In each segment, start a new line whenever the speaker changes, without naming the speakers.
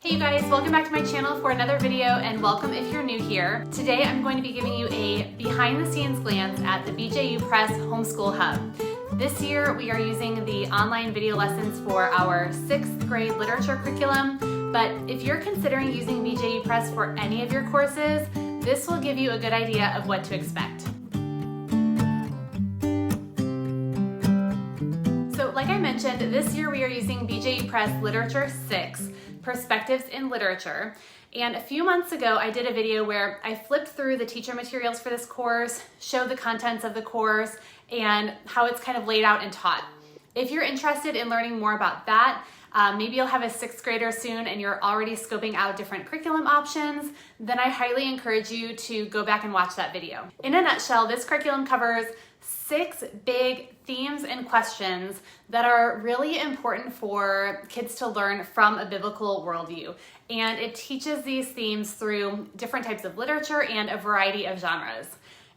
Hey you guys, welcome back to my channel for another video and welcome if you're new here. Today I'm going to be giving you a behind the scenes glance at the BJU Press Homeschool Hub. This year we are using the online video lessons for our 6th grade literature curriculum, but if you're considering using BJU Press for any of your courses, this will give you a good idea of what to expect. So like I mentioned, this year we are using BJU Press Literature 6, Perspectives in Literature. And a few months ago, I did a video where I flipped through the teacher materials for this course, showed the contents of the course, and how it's kind of laid out and taught. If you're interested in learning more about that, maybe you'll have a 6th grader soon and you're already scoping out different curriculum options, then I highly encourage you to go back and watch that video. In a nutshell, this curriculum covers 6 big themes and questions that are really important for kids to learn from a biblical worldview. And it teaches these themes through different types of literature and a variety of genres.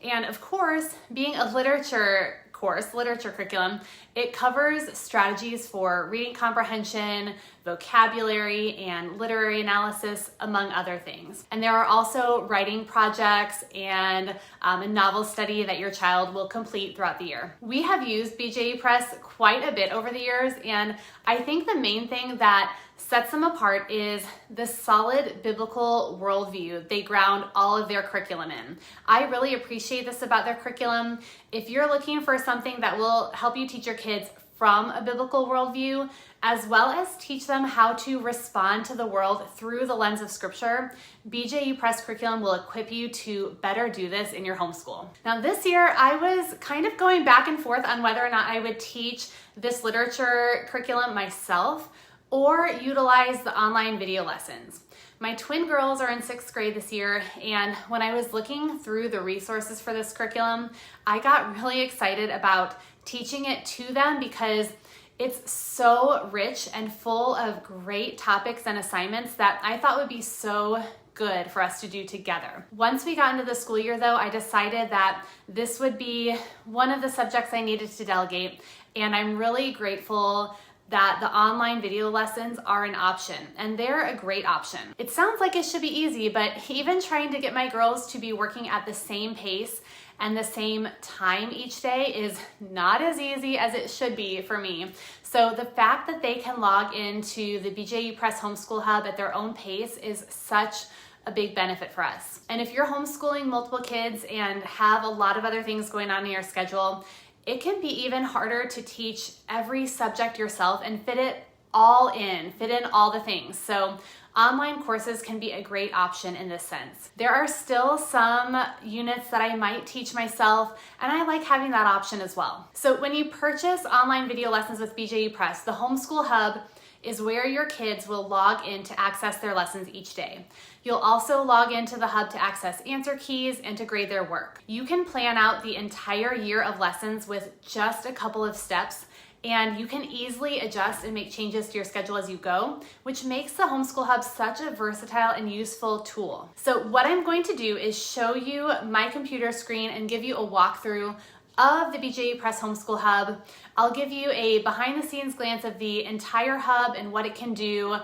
And of course, being a literature curriculum, it covers strategies for reading comprehension, vocabulary, and literary analysis, among other things. And there are also writing projects and a novel study that your child will complete throughout the year. We have used BJU Press quite a bit over the years, and I think the main thing that sets them apart is the solid biblical worldview they ground all of their curriculum in. I really appreciate this about their curriculum. If you're looking for something that will help you teach your kids from a biblical worldview, as well as teach them how to respond to the world through the lens of Scripture, BJU Press curriculum will equip you to better do this in your homeschool. Now this year, I was kind of going back and forth on whether or not I would teach this literature curriculum myself or utilize the online video lessons. My twin girls are in 6th grade this year, and when I was looking through the resources for this curriculum, I got really excited about teaching it to them because it's so rich and full of great topics and assignments that I thought would be so good for us to do together. Once we got into the school year though, I decided that this would be one of the subjects I needed to delegate, and I'm really grateful that the online video lessons are an option, and they're a great option. It sounds like it should be easy, but even trying to get my girls to be working at the same pace and the same time each day is not as easy as it should be for me. So the fact that they can log into the BJU Press Homeschool Hub at their own pace is such a big benefit for us. And if you're homeschooling multiple kids and have a lot of other things going on in your schedule, it can be even harder to teach every subject yourself and fit in all the things. So online courses can be a great option in this sense. There are still some units that I might teach myself, and I like having that option as well. So when you purchase online video lessons with BJU Press, the Homeschool Hub is where your kids will log in to access their lessons each day. You'll also log into the hub to access answer keys and to grade their work. You can plan out the entire year of lessons with just a couple of steps, and you can easily adjust and make changes to your schedule as you go, which makes the Homeschool Hub such a versatile and useful tool. So what I'm going to do is show you my computer screen and give you a walkthrough of the BJU Press Homeschool Hub. I'll give you a behind the scenes glance of the entire hub and what it can do,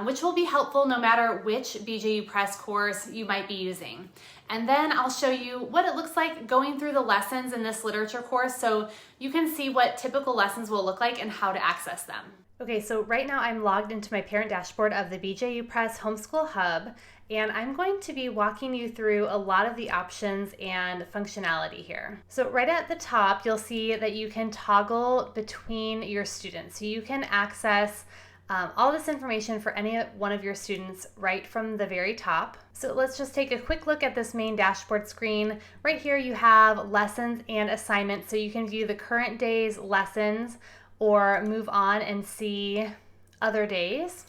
which will be helpful no matter which BJU Press course you might be using. And then I'll show you what it looks like going through the lessons in this literature course so you can see what typical lessons will look like and how to access them. Okay, so right now I'm logged into my parent dashboard of the BJU Press Homeschool Hub, and I'm going to be walking you through a lot of the options and functionality here. So right at the top, you'll see that you can toggle between your students. So you can access all this information for any one of your students right from the very top. So let's just take a quick look at this main dashboard screen. Right here you have lessons and assignments, so you can view the current day's lessons or move on and see other days.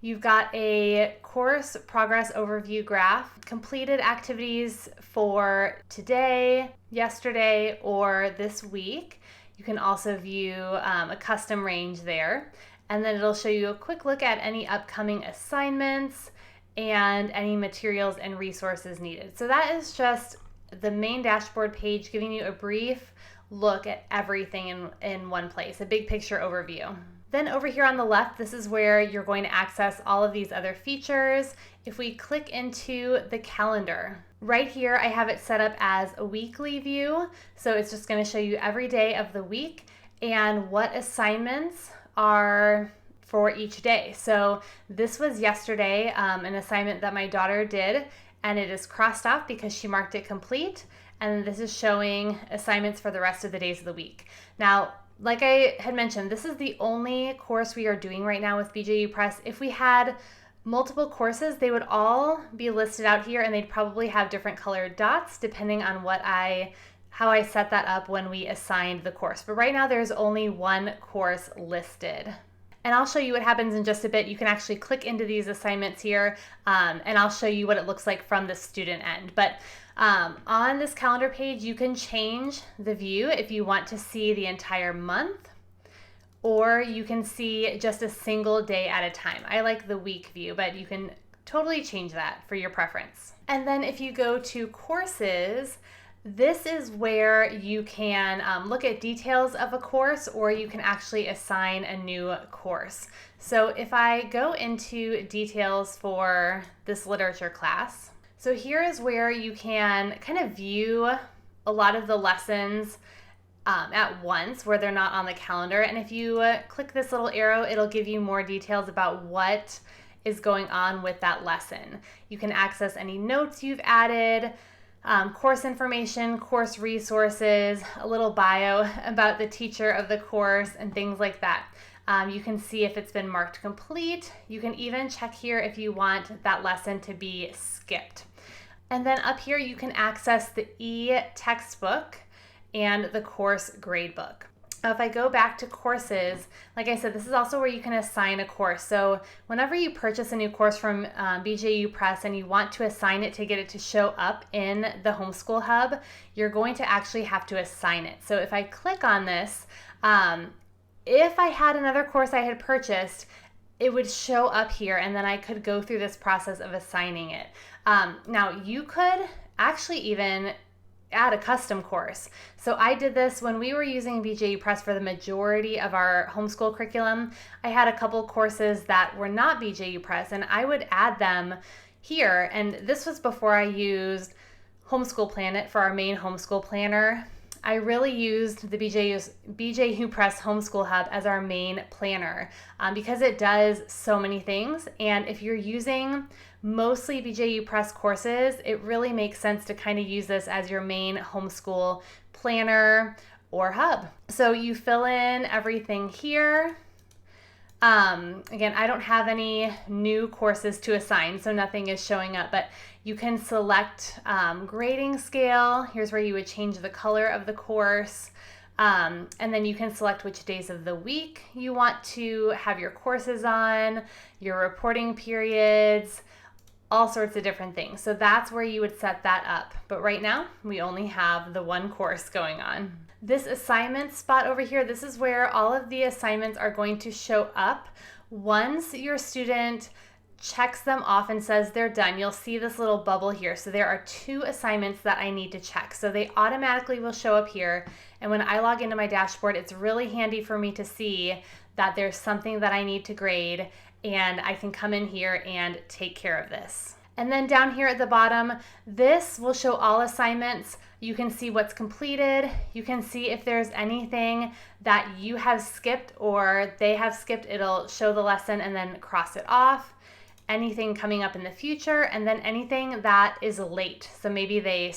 You've got a course progress overview graph, completed activities for today, yesterday, or this week. You can also view a custom range there. And then it'll show you a quick look at any upcoming assignments and any materials and resources needed. So that is just the main dashboard page giving you a brief look at everything in one place, a big picture overview. Then over here on the left, this is where you're going to access all of these other features. If we click into the calendar, right here I have it set up as a weekly view. So it's just going to show you every day of the week and what assignments are for each day. So this was yesterday, an assignment that my daughter did, and it is crossed off because she marked it complete. And this is showing assignments for the rest of the days of the week. Now, like I had mentioned, this is the only course we are doing right now with BJU Press. If we had multiple courses, they would all be listed out here, and they'd probably have different colored dots depending on how I set that up when we assigned the course. But right now there's only one course listed. And I'll show you what happens in just a bit. You can actually click into these assignments here, and I'll show you what it looks like from the student end. But on this calendar page, you can change the view if you want to see the entire month, or you can see just a single day at a time. I like the week view, but you can totally change that for your preference. And then if you go to courses, this is where you can look at details of a course, or you can actually assign a new course. So if I go into details for this literature class, so here is where you can kind of view a lot of the lessons at once where they're not on the calendar. And if you click this little arrow, it'll give you more details about what is going on with that lesson. You can access any notes you've added, course information, course resources, a little bio about the teacher of the course, and things like that. You can see if it's been marked complete. You can even check here if you want that lesson to be skipped. And then up here you can access the e-textbook and the course gradebook. If I go back to courses, like I said, this is also where you can assign a course. So whenever you purchase a new course from BJU Press and you want to assign it to get it to show up in the Homeschool Hub, you're going to actually have to assign it. So if I click on this, if I had another course I had purchased, it would show up here, and then I could go through this process of assigning it. Now, you could actually even add a custom course. So I did this when we were using BJU Press for the majority of our homeschool curriculum. I had a couple courses that were not BJU Press, and I would add them here. And this was before I used Homeschool Planet for our main homeschool planner. I really used the BJU Press Homeschool Hub as our main planner because it does so many things. And if you're using mostly BJU Press courses, it really makes sense to kind of use this as your main homeschool planner or hub. So you fill in everything here. Again, I don't have any new courses to assign, so nothing is showing up, but you can select grading scale. Here's where you would change the color of the course. And then you can select which days of the week you want to have your courses on, your reporting periods, all sorts of different things. So that's where you would set that up. But right now, we only have the one course going on. This assignment spot over here, this is where all of the assignments are going to show up. Once your student checks them off and says they're done, you'll see this little bubble here. So there are 2 assignments that I need to check. So they automatically will show up here. And when I log into my dashboard, it's really handy for me to see that there's something that I need to grade, and I can come in here and take care of this. And then down here at the bottom, this will show all assignments. You can see what's completed. You can see if there's anything that you have skipped or they have skipped. It'll show the lesson and then cross it off. Anything coming up in the future, and then anything that is late. So maybe they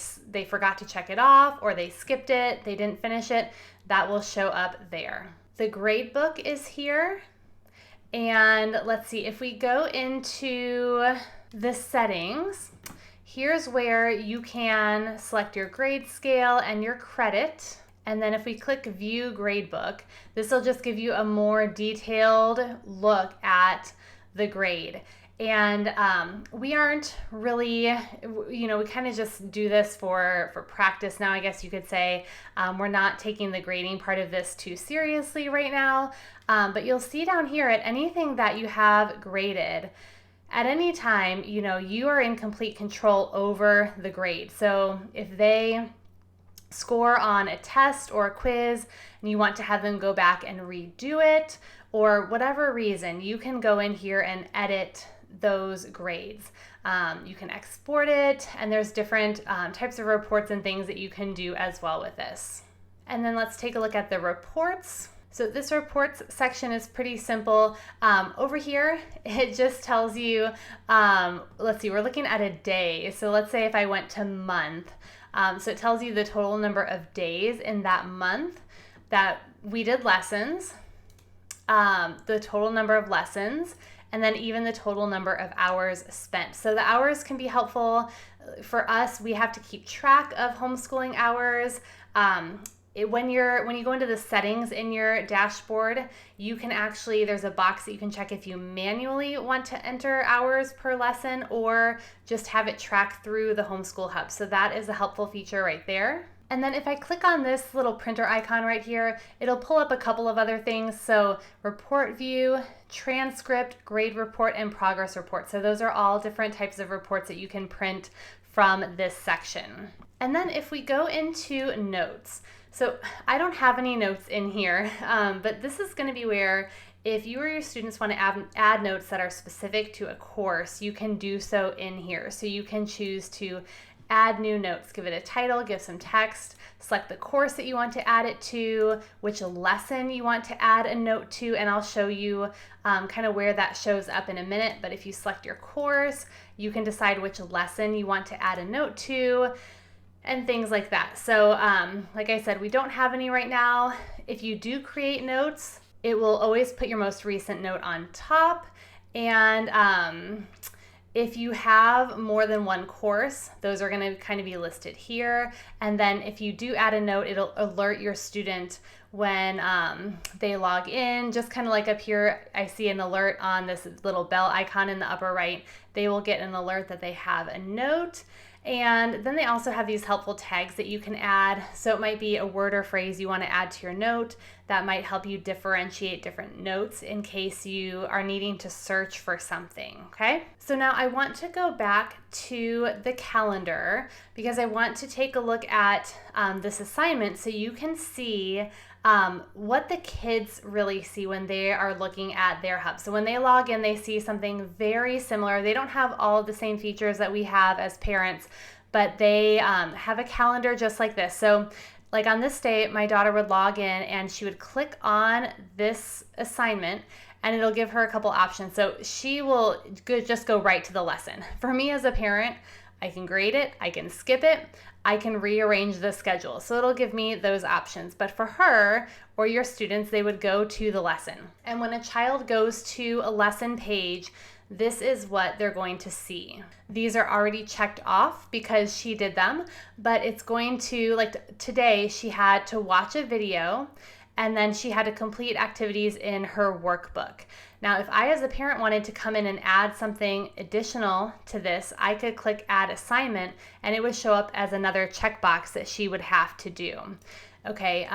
forgot to check it off, or they skipped it, they didn't finish it. That will show up there. The grade book is here. And let's see, if we go into the settings, here's where you can select your grade scale and your credit. And then if we click View Gradebook, this will just give you a more detailed look at the grade. And we aren't really, we kind of just do this for practice now, I guess you could say. We're not taking the grading part of this too seriously right now. But you'll see down here at anything that you have graded, at any time, you are in complete control over the grade. So if they score on a test or a quiz and you want to have them go back and redo it, or whatever reason, you can go in here and edit those grades. You can export it, and there's different types of reports and things that you can do as well with this. And then let's take a look at the reports. So this reports section is pretty simple. Over here, it just tells you, let's see, we're looking at a day. So let's say if I went to month, so it tells you the total number of days in that month that we did lessons, the total number of lessons, and then even the total number of hours spent. So the hours can be helpful. For us, we have to keep track of homeschooling hours. When you go into the settings in your dashboard, you can actually, there's a box that you can check if you manually want to enter hours per lesson or just have it track through the Homeschool Hub. So that is a helpful feature right there. And then if I click on this little printer icon right here, it'll pull up a couple of other things. So report view, transcript, grade report, and progress report. So those are all different types of reports that you can print from this section. And then if we go into notes, so I don't have any notes in here, but this is going to be where if you or your students want to add notes that are specific to a course, you can do so in here. So you can choose to add new notes, give it a title, give some text, select the course that you want to add it to, which lesson you want to add a note to, and I'll show you kind of where that shows up in a minute. But if you select your course, you can decide which lesson you want to add a note to, and things like that. So like I said, we don't have any right now. If you do create notes, it will always put your most recent note on top. And if you have more than one course, those are going to kind of be listed here. And then if you do add a note, it'll alert your student when they log in. Just kind of like up here, I see an alert on this little bell icon in the upper right. They will get an alert that they have a note. And then they also have these helpful tags that you can add. So it might be a word or phrase you want to add to your note that might help you differentiate different notes in case you are needing to search for something, okay? So now I want to go back to the calendar because I want to take a look at this assignment so you can see what the kids really see when they are looking at their hub. So when they log in, they see something very similar. They don't have all of the same features that we have as parents, but they have a calendar just like this. So like on this day, my daughter would log in and she would click on this assignment and it'll give her a couple options. So she will just go right to the lesson. For me as a parent, I can grade it, I can skip it, I can rearrange the schedule. So it'll give me those options. But for her or your students, they would go to the lesson. And when a child goes to a lesson page, this is what they're going to see. These are already checked off because she did them, but it's going to, like today, she had to watch a video and then she had to complete activities in her workbook. Now, if I as a parent wanted to come in and add something additional to this, I could click add assignment and it would show up as another checkbox that she would have to do. Okay,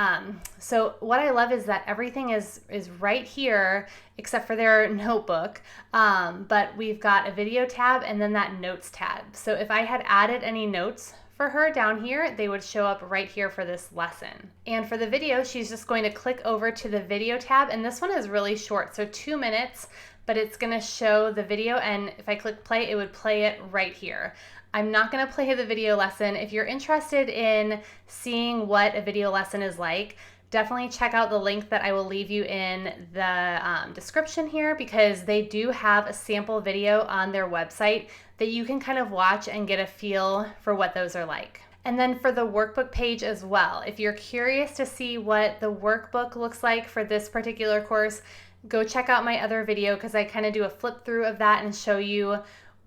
so what I love is that everything is right here except for their notebook, but we've got a video tab and then that notes tab. So if I had added any notes for her down here, they would show up right here for this lesson. And for the video, she's just going to click over to the video tab, and this one is really short, so 2 minutes, but it's gonna show the video, and if I click play, it would play it right here. I'm not gonna play the video lesson. If you're interested in seeing what a video lesson is like, definitely check out the link that I will leave you in the description here because they do have a sample video on their website that you can kind of watch and get a feel for what those are like. And then for the workbook page as well, if you're curious to see what the workbook looks like for this particular course, go check out my other video because I kind of do a flip through of that and show you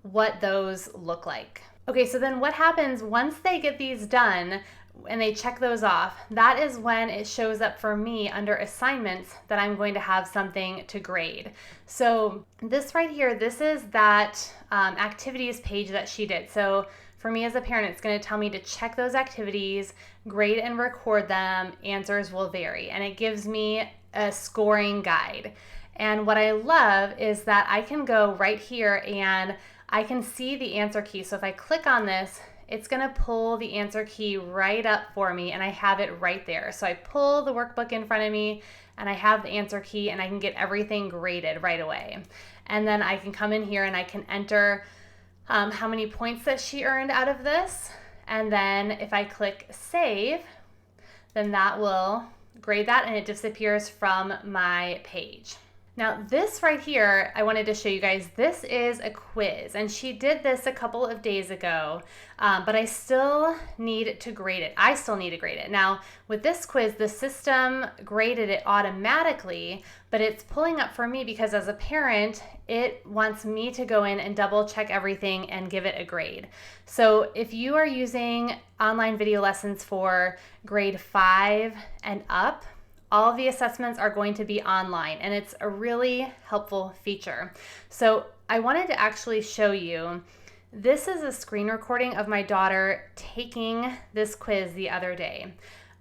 what those look like. Okay, so then what happens once they get these done and they check those off, that is when it shows up for me under assignments that I'm going to have something to grade. So this right here, this is that activities page that she did. So for me as a parent, it's going to tell me to check those activities, grade and record them, answers will vary, and it gives me a scoring guide. And what I love is that I can go right here and I can see the answer key. So if I click on this, it's gonna pull the answer key right up for me, and I have it right there. So I pull the workbook in front of me, and I have the answer key, and I can get everything graded right away. And then I can come in here and I can enter how many points that she earned out of this. And then if I click save, then that will grade that and it disappears from my page. Now this right here, I wanted to show you guys, this is a quiz, and she did this a couple of days ago, but I still need to grade it. I still need to grade it. Now with this quiz, the system graded it automatically, but it's pulling up for me because as a parent, it wants me to go in and double check everything and give it a grade. So if you are using online video lessons for grade 5 and up, all of the assessments are going to be online, and it's a really helpful feature. So I wanted to actually show you, this is a screen recording of my daughter taking this quiz the other day.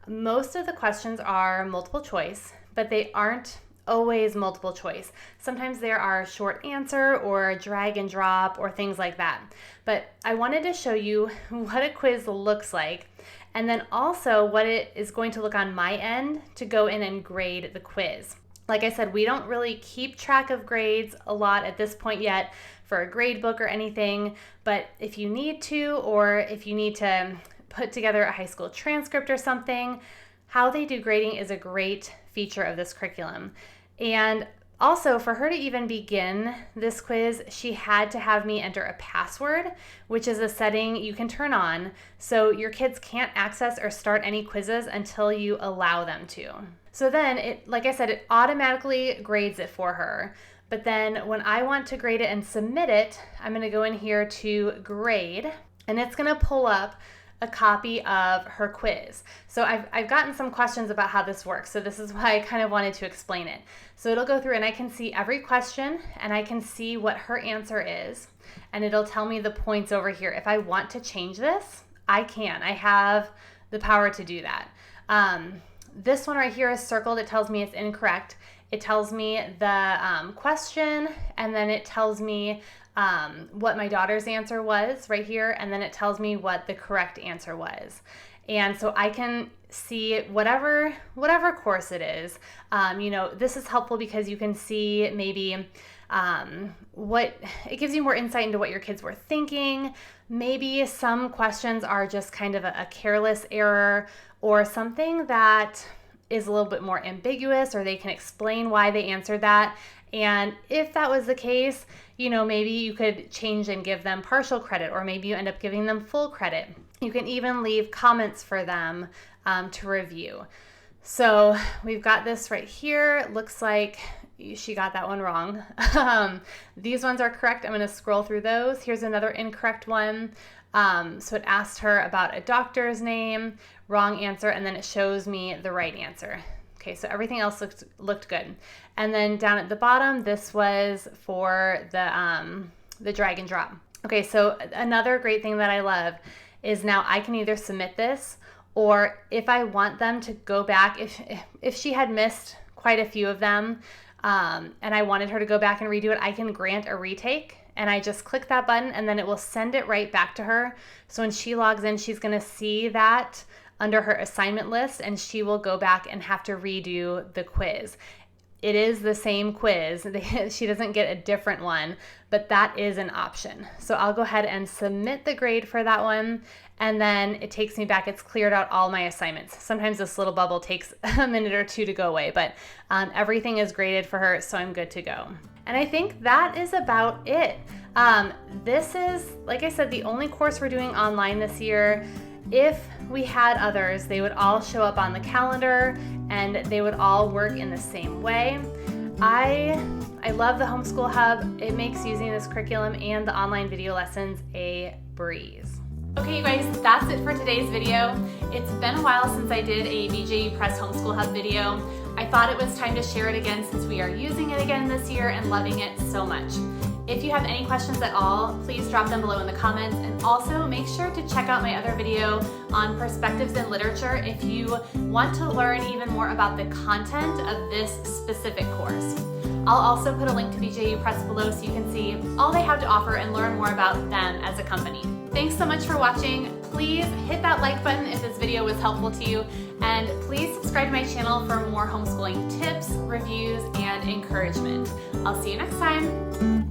Most of the questions are multiple choice, but they aren't always multiple choice. Sometimes there are short answer or drag and drop or things like that. But I wanted to show you what a quiz looks like, and then also what it is going to look on my end to go in and grade the quiz. Like I said, we don't really keep track of grades a lot at this point yet for a grade book or anything, but if you need to, or if you need to put together a high school transcript or something, how they do grading is a great feature of this curriculum. And also, for her to even begin this quiz, she had to have me enter a password, which is a setting you can turn on, so your kids can't access or start any quizzes until you allow them to. So then, like I said, it automatically grades it for her. But then when I want to grade it and submit it, I'm going to go in here to grade, and it's going to pull up a copy of her quiz. So I've gotten some questions about how this works, so this is why I kind of wanted to explain it. So it'll go through and I can see every question and I can see what her answer is, and it'll tell me the points over here. If I want to change this, I can. I have the power to do that. This one right here is circled. It tells me it's incorrect. It tells me the question, and then it tells me what my daughter's answer was right here, and then it tells me what the correct answer was. And so I can see whatever course it is. This is helpful because you can see maybe what it gives you more insight into what your kids were thinking. Maybe some questions are just kind of a careless error, or something that is a little bit more ambiguous, or they can explain why they answered that. And if that was the case, maybe you could change and give them partial credit, or maybe you end up giving them full credit. You can even leave comments for them to review. So we've got this right here. Looks like she got that one wrong. These ones are correct. I'm going to scroll through those. Here's another incorrect one. So it asked her about a doctor's name, wrong answer, and then it shows me the right answer. Okay, so everything else looked good. And then down at the bottom, this was for the drag and drop. Okay, so another great thing that I love is now I can either submit this, or if I want them to go back, if she had missed quite a few of them, and I wanted her to go back and redo it, I can grant a retake. And I just click that button, and then it will send it right back to her. So when she logs in, she's going to see that under her assignment list, and she will go back and have to redo the quiz. It is the same quiz. She doesn't get a different one, but that is an option. So I'll go ahead and submit the grade for that one, and then it takes me back. It's cleared out all my assignments. Sometimes this little bubble takes a minute or two to go away, but everything is graded for her, so I'm good to go. And I think that is about it. This is, like I said, the only course we're doing online this year. If we had others, they would all show up on the calendar and they would all work in the same way. I love the Homeschool Hub. It makes using this curriculum and the online video lessons a breeze. Okay, you guys, that's it for today's video. It's been a while since I did a BJU Press Homeschool Hub video. I thought it was time to share it again since we are using it again this year and loving it so much. If you have any questions at all, please drop them below in the comments, and also make sure to check out my other video on perspectives in literature if you want to learn even more about the content of this specific course. I'll also put a link to BJU Press below so you can see all they have to offer and learn more about them as a company. Thanks so much for watching. Please hit that like button if this video was helpful to you, and please subscribe to my channel for more homeschooling tips, reviews, and encouragement. I'll see you next time.